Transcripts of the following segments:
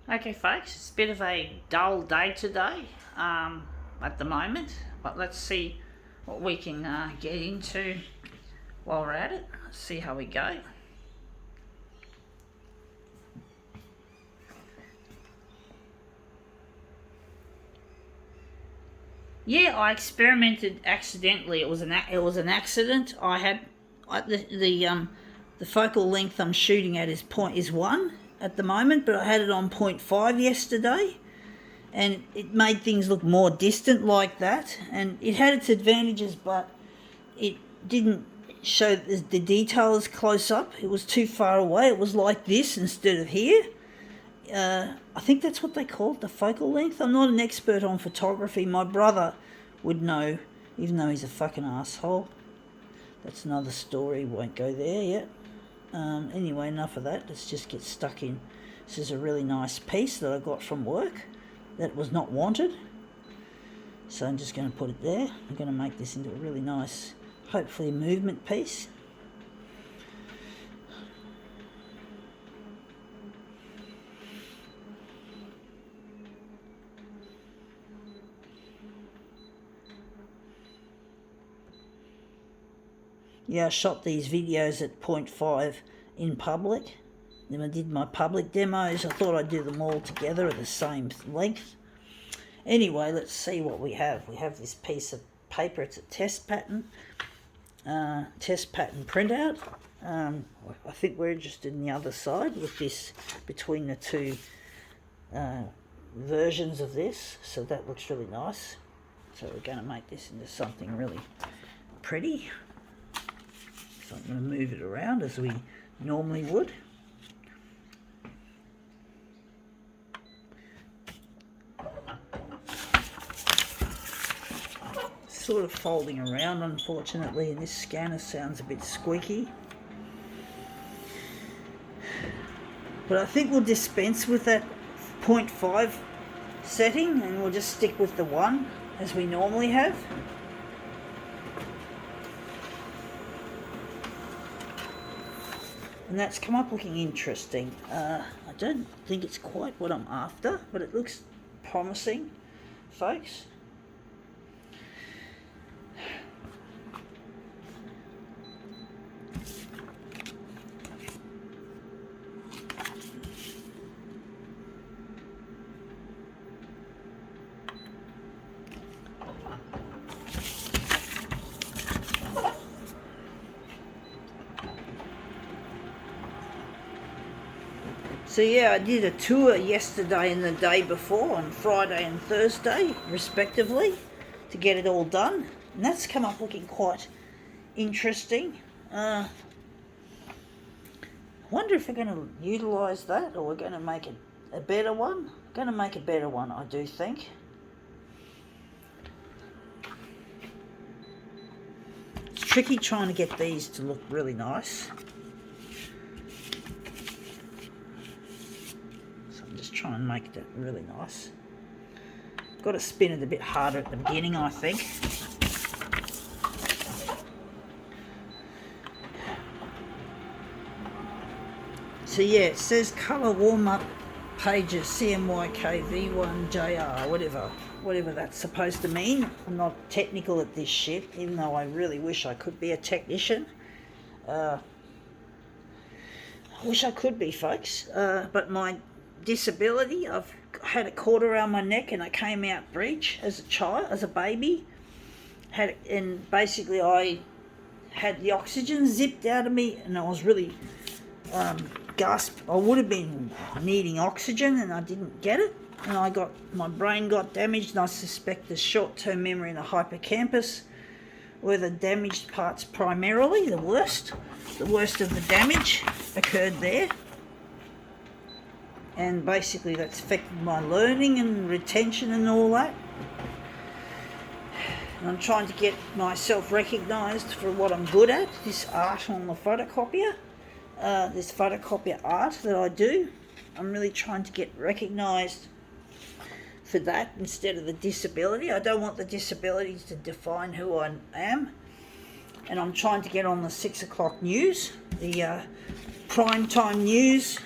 Okay folks, it's a bit of a dull day today at the moment, but let's see what we can get into while we're at it. Let's see how we go. Yeah, I experimented accidentally. It was an accident. I had the focal length I'm shooting at is 1 at the moment, but I had it on 0.5 yesterday, and it made things look more distant like that, and it had its advantages, but it didn't show the details close up. It was too far away. It was like this instead of here. I think that's what they call it, the focal length. I'm not an expert on photography. My brother would know, even though he's a fucking asshole. That's another story, won't go there yet. Anyway, enough of that. Let's just get stuck in. This is a really nice piece that I got from work that was not wanted. So I'm just going to put it there. I'm going to make this into a really nice, hopefully, movement piece. Yeah, I shot these videos at 0.5 in public. Then I did my public demos. I thought I'd do them all together at the same length. Anyway, let's see what we have. We have this piece of paper. It's a test pattern printout. I think we're interested in the other side with this, between the two versions of this. So that looks really nice. So we're going to make this into something really pretty. So I'm going to move it around as we normally would. Sort of folding around, unfortunately, and this scanner sounds a bit squeaky. But I think we'll dispense with that 0.5 setting and we'll just stick with the 1 as we normally have. And that's come up looking interesting. I don't think it's quite what I'm after, but it looks promising, folks. So yeah, I did a tour yesterday and the day before, on Friday and Thursday, respectively, to get it all done. And that's come up looking quite interesting. I wonder if we're going to utilise that, or we're going to make it a better one. I'm going to make a better one, I do think. It's tricky trying to get these to look really nice. Try and make that really nice. Got to spin it a bit harder at the beginning, I think. So yeah, it says colour warm-up pages CMYK V1JR, whatever that's supposed to mean. I'm not technical at this shit, even though I really wish I could be a technician. I wish I could be, folks, but my disability, I've had a cord around my neck and I came out breech as a child, as a baby. And basically I had the oxygen zipped out of me and I was really gasped. I would have been needing oxygen and I didn't get it, and my brain got damaged, and I suspect the short-term memory and the hippocampus were the damaged parts primarily. The worst of the damage occurred there. And basically that's affected my learning and retention and all that. And I'm trying to get myself recognised for what I'm good at, this art on the photocopier, this photocopier art that I do. I'm really trying to get recognised for that instead of the disability. I don't want the disabilities to define who I am. And I'm trying to get on the 6 o'clock news, the prime time news,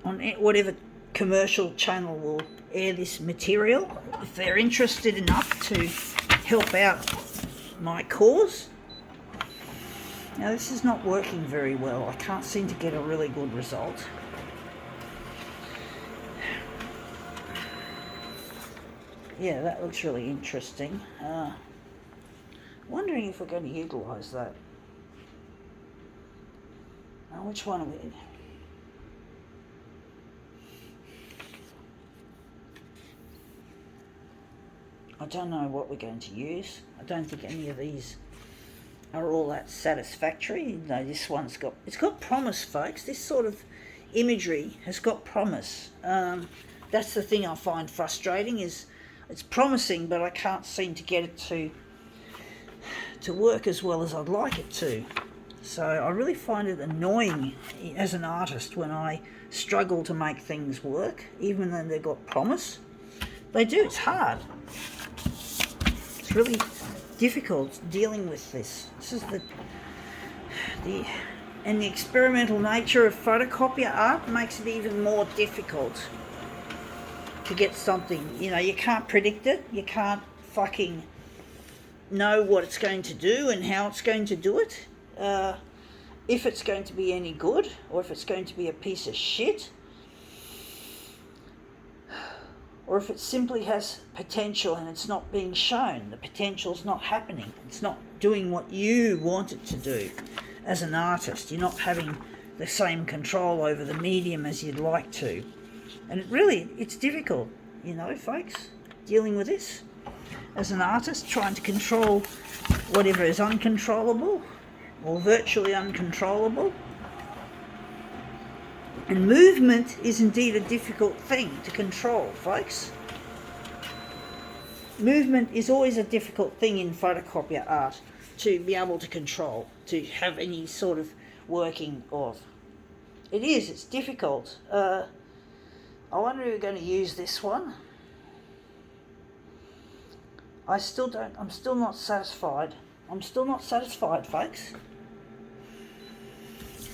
on whatever commercial channel will air this material, if they're interested enough to help out my cause. Now this is not working very well. I can't seem to get a really good result. Yeah, that looks really interesting. Wondering if we're going to utilise that. Now, which one are we? I don't know what we're going to use. I don't think any of these are all that satisfactory. No, this one's it's got promise, folks. This sort of imagery has got promise. That's the thing I find frustrating, is it's promising, but I can't seem to get it to work as well as I'd like it to. So I really find it annoying as an artist when I struggle to make things work, even though they've got promise. They do, it's hard. It's really difficult dealing with this. This is the experimental nature of photocopier art makes it even more difficult to get something. You know, you can't predict it. You can't fucking know what it's going to do and how it's going to do it. If it's going to be any good, or if it's going to be a piece of shit, or if it simply has potential and it's not being shown. The potential's not happening. It's not doing what you want it to do as an artist. You're not having the same control over the medium as you'd like to. And it's difficult, you know, folks, dealing with this as an artist, trying to control whatever is uncontrollable or virtually uncontrollable. And movement is indeed a difficult thing to control, folks. Movement is always a difficult thing in photocopier art to be able to control, to have any sort of working of. It's difficult. I wonder if we're going to use this one. I'm still not satisfied. I'm still not satisfied, folks.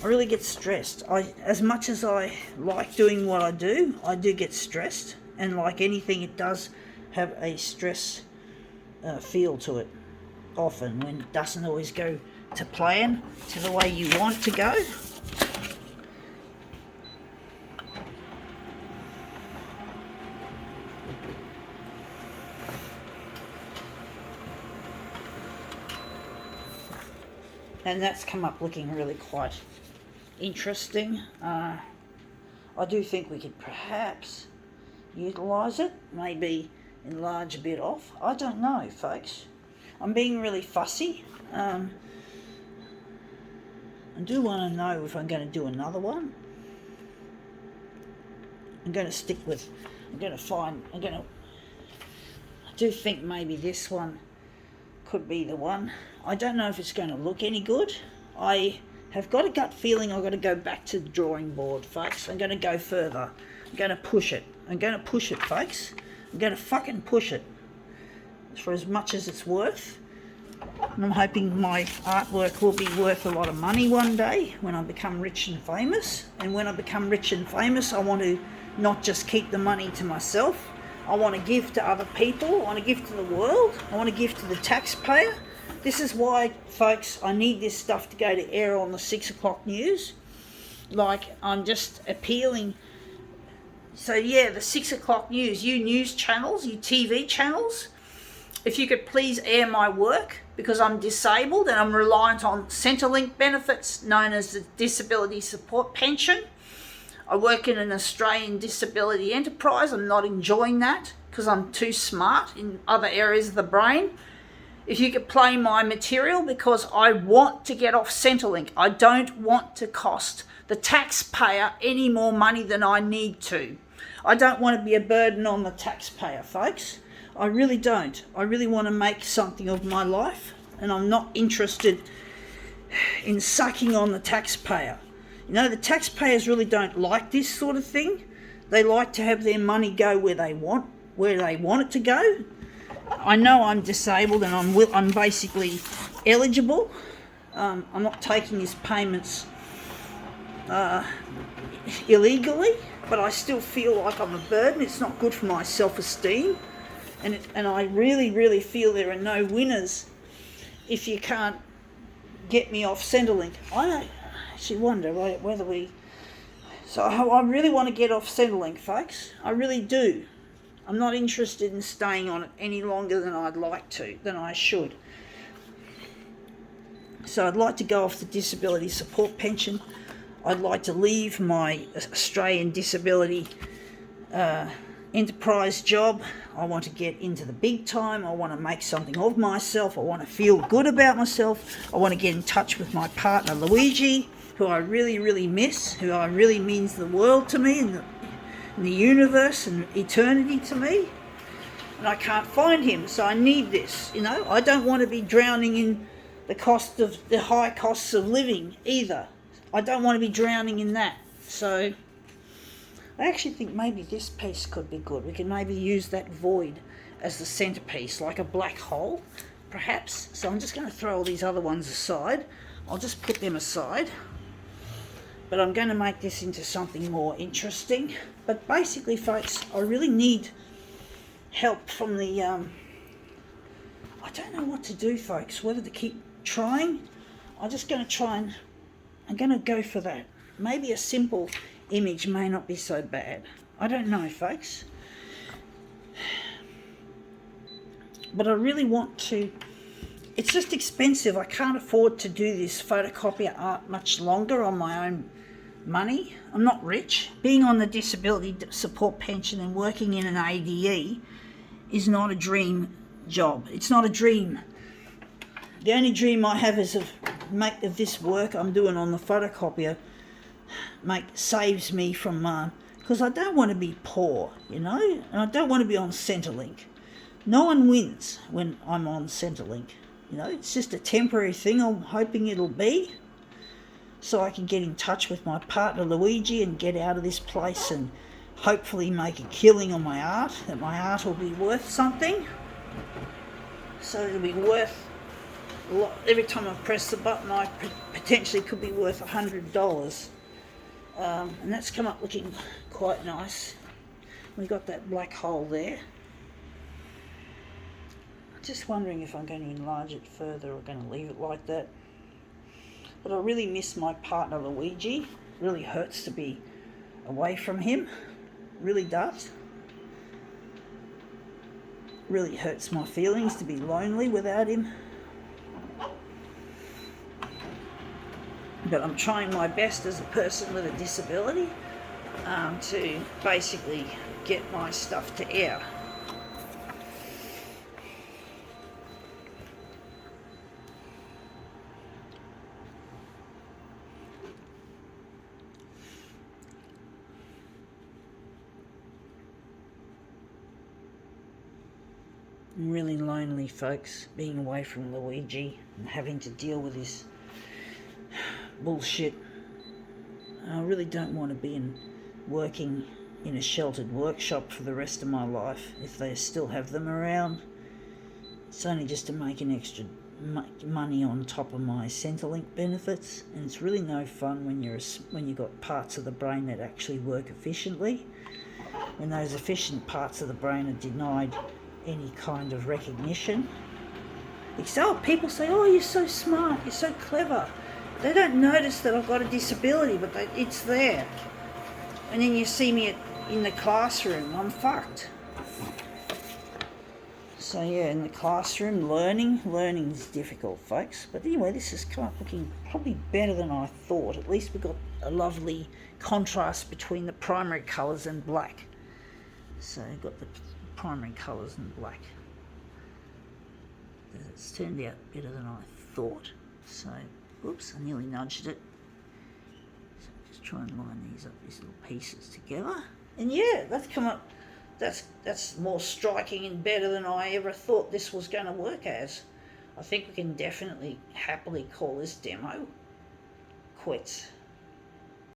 I really get stressed. As much as I like doing what I do get stressed. And like anything, it does have a stress feel to it often, when it doesn't always go to plan, to the way you want to go. And that's come up looking really quite interesting. I do think we could perhaps utilise it, maybe enlarge a bit off. I don't know, folks. I'm being really fussy. I do want to know if I'm going to do another one. I do think maybe this one could be the one. I don't know if it's going to look any good. I have got a gut feeling I've got to go back to the drawing board, folks. I'm going to go further. I'm going to push it. I'm going to push it, folks. I'm going to fucking push it for as much as it's worth. And I'm hoping my artwork will be worth a lot of money one day when I become rich and famous. And when I become rich and famous, I want to not just keep the money to myself. I want to give to other people. I want to give to the world. I want to give to the taxpayer. This is why, folks, I need this stuff to go to air on the 6 o'clock news. Like, I'm just appealing. So, yeah, the 6 o'clock news, you news channels, you TV channels, if you could please air my work, because I'm disabled and I'm reliant on Centrelink benefits known as the Disability Support Pension. I work in an Australian disability enterprise. I'm not enjoying that because I'm too smart in other areas of the brain. If you could play my material, because I want to get off Centrelink. I don't want to cost the taxpayer any more money than I need to. I don't want to be a burden on the taxpayer, folks. I really don't. I really want to make something of my life, and I'm not interested in sucking on the taxpayer. You know, the taxpayers really don't like this sort of thing. They like to have their money go where they want it to go. I know I'm disabled and I'm basically eligible. I'm not taking his payments illegally, but I still feel like I'm a burden. It's not good for my self-esteem, and I really, really feel there are no winners if you can't get me off Centrelink. I don't actually wonder whether we... So I really want to get off Centrelink, folks. I really do. I'm not interested in staying on it any longer than I'd like to, than I should. So I'd like to go off the disability support pension. I'd like to leave my Australian disability enterprise job. I want to get into the big time. I want to make something of myself. I want to feel good about myself. I want to get in touch with my partner Luigi, who I really, really miss, who I really means the world to me and the universe and eternity to me. And I can't find him, so I need this, you know. I don't want to be drowning in the high costs of living either. I don't want to be drowning in that. So I actually think maybe this piece could be good. We can maybe use that void as the centerpiece, like a black hole, perhaps. So I'm just going to throw all these other ones aside. I'll just put them aside. But I'm going to make this into something more interesting. But basically, folks, I really need help from the... I don't know what to do, folks, whether to keep trying. I'm just going to try and... I'm going to go for that. Maybe a simple image may not be so bad. I don't know, folks. But I really want to... It's just expensive. I can't afford to do this photocopier art much longer on my own money. I'm not rich. Being on the disability support pension and working in an ADE is not a dream job. It's not a dream. The only dream I have is of this work I'm doing on the photocopier saves me from... because I don't want to be poor, you know, and I don't want to be on Centrelink. No one wins when I'm on Centrelink. You know, it's just a temporary thing. I'm hoping it'll be, so I can get in touch with my partner Luigi and get out of this place and hopefully make a killing on my art, that my art will be worth something. So it'll be worth a lot. Every time I press the button, I potentially could be worth $100. And that's come up looking quite nice. We got that black hole there. Just wondering if I'm going to enlarge it further or going to leave it like that. But I really miss my partner Luigi. Really hurts to be away from him. Really does. Really hurts my feelings to be lonely without him. But I'm trying my best as a person with a disability to basically get my stuff to air. I'm really lonely, folks, being away from Luigi and having to deal with this bullshit. I really don't want to be working in a sheltered workshop for the rest of my life, if they still have them around. It's only just to make an extra money on top of my Centrelink benefits, and it's really no fun when you've got parts of the brain that actually work efficiently. When those efficient parts of the brain are denied any kind of recognition. So people say, oh, you're so smart, you're so clever. They don't notice that I've got a disability, but it's there. And then you see me in the classroom, I'm fucked. So yeah, in the classroom, learning's difficult, folks. But anyway, this has come up looking probably better than I thought. At least we've got a lovely contrast between the primary colours and black. So I've got the primary colours in black. It's turned out better than I thought. So, oops, I nearly nudged it. So just try and line these little pieces together. And yeah, that's come up. That's more striking and better than I ever thought this was going to work as. I think we can definitely happily call this demo quits.